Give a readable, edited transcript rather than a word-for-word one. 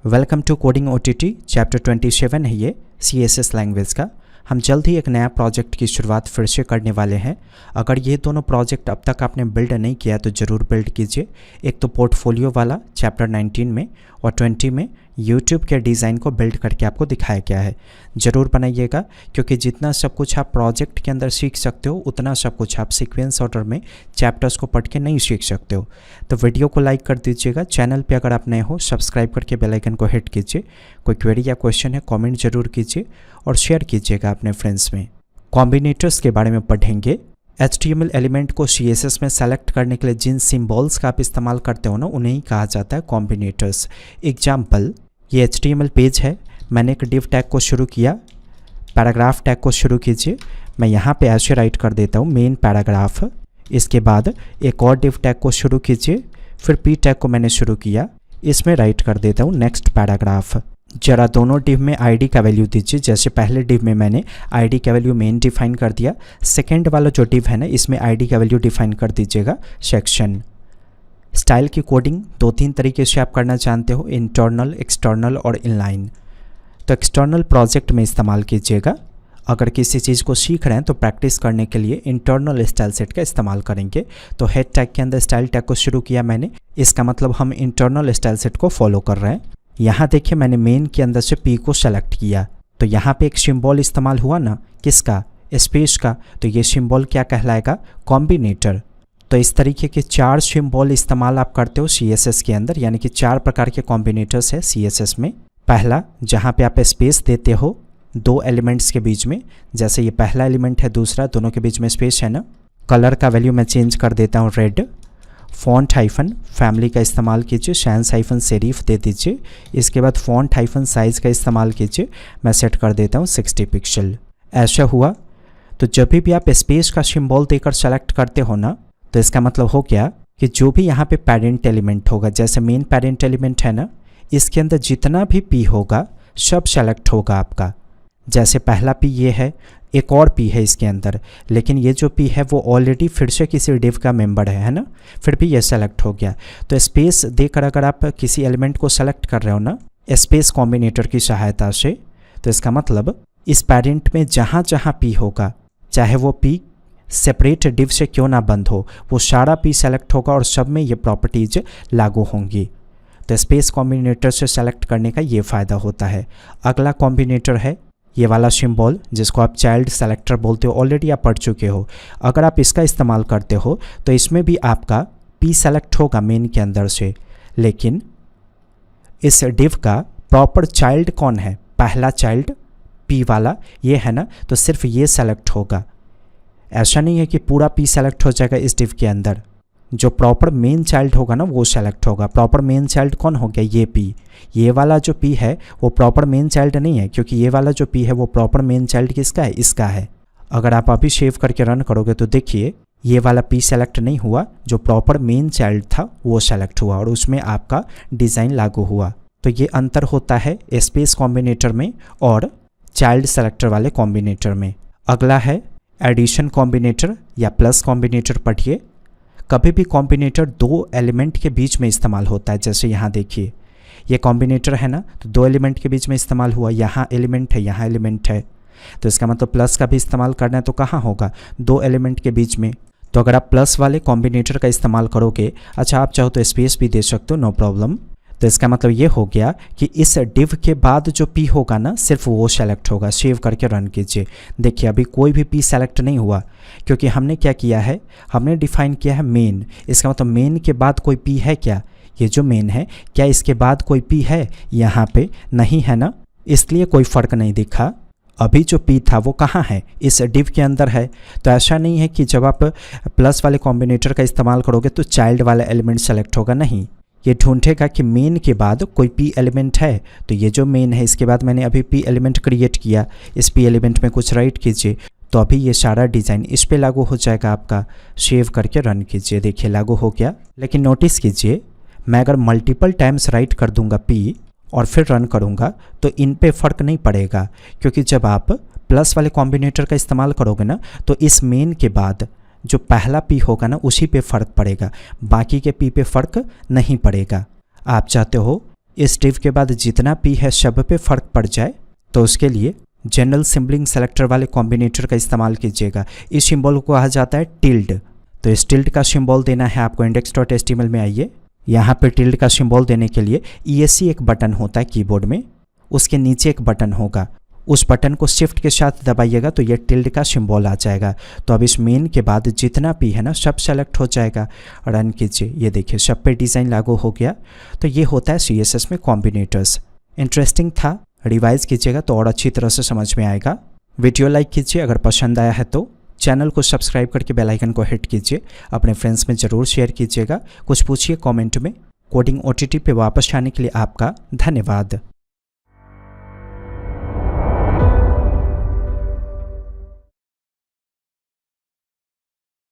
Welcome to coding OTT chapter 27 है ये CSS language का। हम जल्द ही एक नया प्रोजेक्ट की शुरुआत फिर से करने वाले हैं। अगर ये दोनों प्रोजेक्ट अब तक आपने बिल्ड नहीं किया तो ज़रूर बिल्ड कीजिए। एक तो पोर्टफोलियो वाला चैप्टर 19 में और 20 में यूट्यूब के डिज़ाइन को बिल्ड करके आपको दिखाया गया है। ज़रूर बनाइएगा, क्योंकि जितना सब कुछ आप प्रोजेक्ट के अंदर सीख सकते हो उतना सब कुछ आप सीक्वेंस ऑर्डर में चैप्टर्स को पढ़ के नहीं सीख सकते हो। तो वीडियो को लाइक कर दीजिएगा। चैनल पे अगर आप नए हो सब्सक्राइब करके बेल आइकन को हिट कीजिए। कोई क्वेरी या क्वेश्चन है कमेंट ज़रूर कीजिए और शेयर कीजिएगा अपने फ्रेंड्स में। कॉम्बिनेटर्स के बारे में पढ़ेंगे। HTML एलिमेंट को CSS में सेलेक्ट करने के लिए जिन सिंबल्स का आप इस्तेमाल करते हो ना, उन्हें ही कहा जाता है कॉम्बिनेटर्स। एग्जाम्पल, ये HTML पेज है। मैंने एक डिव टैग को शुरू किया, पैराग्राफ टैग को शुरू कीजिए। मैं यहाँ पे ऐसे राइट कर देता हूँ मेन पैराग्राफ। इसके बाद एक और डिव टैग को शुरू कीजिए, फिर P टैग को मैंने शुरू किया, इसमें राइट कर देता हूँ नेक्स्ट पैराग्राफ। जरा दोनों डिव में ID का वैल्यू दीजिए। जैसे पहले डिव में मैंने ID का वैल्यू मेन डिफाइन कर दिया, सेकेंड वाला जो डिव है ना इसमें ID का वैल्यू डिफाइन कर दीजिएगा सेक्शन। स्टाइल की कोडिंग दो तीन तरीके से आप करना जानते हो, इंटरनल, एक्सटर्नल और इनलाइन। तो एक्सटर्नल प्रोजेक्ट में इस्तेमाल कीजिएगा। अगर किसी चीज़ को सीख रहे हैं तो प्रैक्टिस करने के लिए इंटरनल स्टाइल सेट का इस्तेमाल करेंगे। तो हेड टैग के अंदर स्टाइल टैग को शुरू किया मैंने, इसका मतलब हम इंटरनल स्टाइल सेट को फॉलो कर रहे हैं। यहाँ देखिए मैंने मेन के अंदर से P को सेलेक्ट किया, तो यहाँ पे एक सिंबल इस्तेमाल हुआ ना, किसका? स्पेस का। तो ये सिंबल क्या कहलाएगा? कॉम्बिनेटर। तो इस तरीके के 4 सिंबल इस्तेमाल आप करते हो CSS के अंदर, यानी कि 4 प्रकार के कॉम्बिनेटर्स है CSS में। पहला, जहाँ पे आप स्पेस देते हो दो एलिमेंट्स के बीच में, जैसे ये पहला एलिमेंट है, दूसरा, दोनों के बीच में स्पेस है ना। कलर का वैल्यू मैं चेंज कर देता हूँ रेड। फॉन्ट हाइफन फैमिली का इस्तेमाल कीजिए, सैंस हाइफन सेरिफ दे दीजिए। इसके बाद फॉन्ट हाइफन साइज़ का इस्तेमाल कीजिए, मैं सेट कर देता हूँ 60 पिक्सल। ऐसा हुआ। तो जब भी आप स्पेस का सिंबल देकर सेलेक्ट करते हो ना, तो इसका मतलब हो गया कि जो भी यहाँ पे पेरेंट एलिमेंट होगा, जैसे मेन पेरेंट एलिमेंट है ना, इसके अंदर जितना भी P होगा सब सेलेक्ट होगा आपका। जैसे पहला P ये है, एक और P है इसके अंदर, लेकिन ये जो P है वो ऑलरेडी फिर से किसी डिव का मेंबर है ना, फिर भी ये सेलेक्ट हो गया। तो स्पेस देकर अगर आप किसी एलिमेंट को सेलेक्ट कर रहे हो ना स्पेस कॉम्बिनेटर की सहायता से, तो इसका मतलब इस पेरेंट में जहाँ जहाँ P होगा, चाहे वो P सेपरेट डिव से क्यों ना बंद हो, वो सारा P सेलेक्ट होगा और सब में ये प्रॉपर्टीज लागू होंगी। तो स्पेस कॉम्बिनेटर से सेलेक्ट करने का ये फ़ायदा होता है। अगला कॉम्बिनेटर है ये वाला सिंबल, जिसको आप चाइल्ड सेलेक्टर बोलते हो, ऑलरेडी आप पढ़ चुके हो। अगर आप इसका इस्तेमाल करते हो तो इसमें भी आपका P सेलेक्ट होगा मेन के अंदर से, लेकिन इस डिव का प्रॉपर चाइल्ड कौन है? पहला चाइल्ड P वाला ये है ना, तो सिर्फ ये सेलेक्ट होगा। ऐसा नहीं है कि पूरा P सेलेक्ट हो जाएगा इस डिव के अंदर। जो प्रॉपर मेन चाइल्ड होगा ना वो सेलेक्ट होगा। प्रॉपर मेन चाइल्ड कौन हो गया? ये P। ये वाला जो P है वो प्रॉपर मेन चाइल्ड नहीं है, क्योंकि ये वाला जो P है वो प्रॉपर मेन चाइल्ड किसका है? इसका है। अगर आप अभी सेव करके रन करोगे तो देखिए ये वाला P सेलेक्ट नहीं हुआ, जो प्रॉपर मेन चाइल्ड था वो सेलेक्ट हुआ और उसमें आपका डिज़ाइन लागू हुआ। तो ये अंतर होता है स्पेस कॉम्बिनेटर में और चाइल्ड सेलेक्टर वाले कॉम्बिनेटर में। अगला है एडिशन कॉम्बिनेटर या प्लस कॉम्बिनेटर। पढ़िए, कभी भी कॉम्बिनेटर दो एलिमेंट के बीच में इस्तेमाल होता है। जैसे यहाँ देखिए ये कॉम्बिनेटर है ना, तो दो एलिमेंट के बीच में इस्तेमाल हुआ। यहाँ एलिमेंट है, यहाँ एलिमेंट है, तो इसका मतलब प्लस का भी इस्तेमाल करना है तो कहाँ होगा? दो एलिमेंट के बीच में। तो अगर आप प्लस वाले कॉम्बिनेटर का इस्तेमाल करोगे, अच्छा आप चाहो तो स्पेस भी दे सकते हो, नो प्रॉब्लम। तो इसका मतलब ये हो गया कि इस डिव के बाद जो P होगा ना सिर्फ वो सेलेक्ट होगा। सेव करके रन कीजिए। देखिए अभी कोई भी P सेलेक्ट नहीं हुआ, क्योंकि हमने क्या किया है, हमने डिफाइन किया है मेन। इसका मतलब मेन के बाद कोई P है क्या? ये जो मेन है, क्या इसके बाद कोई P है? यहाँ पे नहीं है ना, इसलिए कोई फ़र्क नहीं दिखा। अभी जो P था वो कहाँ है? इस डिव के अंदर है। तो ऐसा नहीं है कि जब आप प्लस वाले कॉम्बिनेटर का इस्तेमाल करोगे तो चाइल्ड वाला एलिमेंट सेलेक्ट होगा, नहीं। ये ढूंढेगा कि मेन के बाद कोई P एलिमेंट है, तो ये जो मेन है इसके बाद मैंने अभी P एलिमेंट क्रिएट किया, इस P एलिमेंट में कुछ राइट कीजिए, तो अभी ये सारा डिज़ाइन इस पे लागू हो जाएगा आपका। सेव करके रन कीजिए, देखिए लागू हो गया। लेकिन नोटिस कीजिए, मैं अगर मल्टीपल टाइम्स राइट कर दूंगा P और फिर रन करूंगा तो इन पे फ़र्क नहीं पड़ेगा, क्योंकि जब आप प्लस वाले कॉम्बिनेटर का इस्तेमाल करोगे ना तो इस मेन के बाद जो पहला P होगा ना उसी पे फ़र्क पड़ेगा, बाकी के P पे फ़र्क नहीं पड़ेगा। आप चाहते हो इस div के बाद जितना p है सब पे फ़र्क पड़ जाए तो उसके लिए जनरल सिम्बलिंग सेलेक्टर वाले कॉम्बिनेटर का इस्तेमाल कीजिएगा। इस सिंबल को कहा जाता है टिल्ड। तो इस टिल्ड का सिंबल देना है आपको index.html में आइए। यहाँ पे टिल्ड का सिंबल देने के लिए ESC एक बटन होता है कीबोर्ड में, उसके नीचे एक बटन होगा, उस बटन को शिफ्ट के साथ दबाइएगा तो ये टिल्ड का सिंबल आ जाएगा। तो अब इस मेन के बाद जितना p है ना सब सेलेक्ट हो जाएगा। रन कीजिए, ये देखिए सब पे डिज़ाइन लागू हो गया। तो ये होता है CSS में कॉम्बिनेटर्स। इंटरेस्टिंग था, रिवाइज कीजिएगा तो और अच्छी तरह से समझ में आएगा। वीडियो लाइक कीजिए, अगर पसंद आया है तो चैनल को सब्सक्राइब करके बेल आइकन को हिट कीजिए। अपने फ्रेंड्स में ज़रूर शेयर कीजिएगा। कुछ पूछिए कमेंट में। कोडिंग OTT पे वापस आने के लिए आपका धन्यवाद।